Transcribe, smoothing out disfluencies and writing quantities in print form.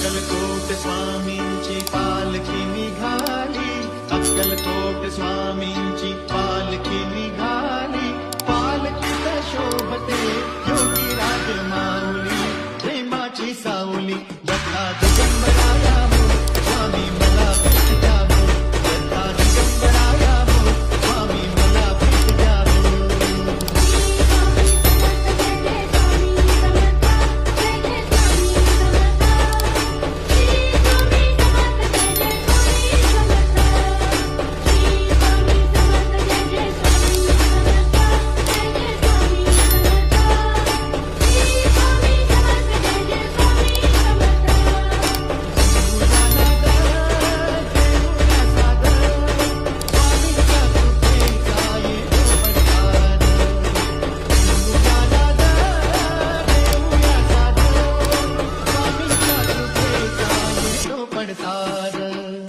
अक्कलकोट स्वामींची पालखी निघाली, अक्कलकोट स्वामींची पालखी निघाली, पालखीत शोभते योगीराज माऊली, प्रेमाची सावली दत्ता दिगंबराया हो, स्वामी मला भेट द्यावो, दत्ता दिगंबराया हो, स्वामी मला भेट द्यावो. पडसाद.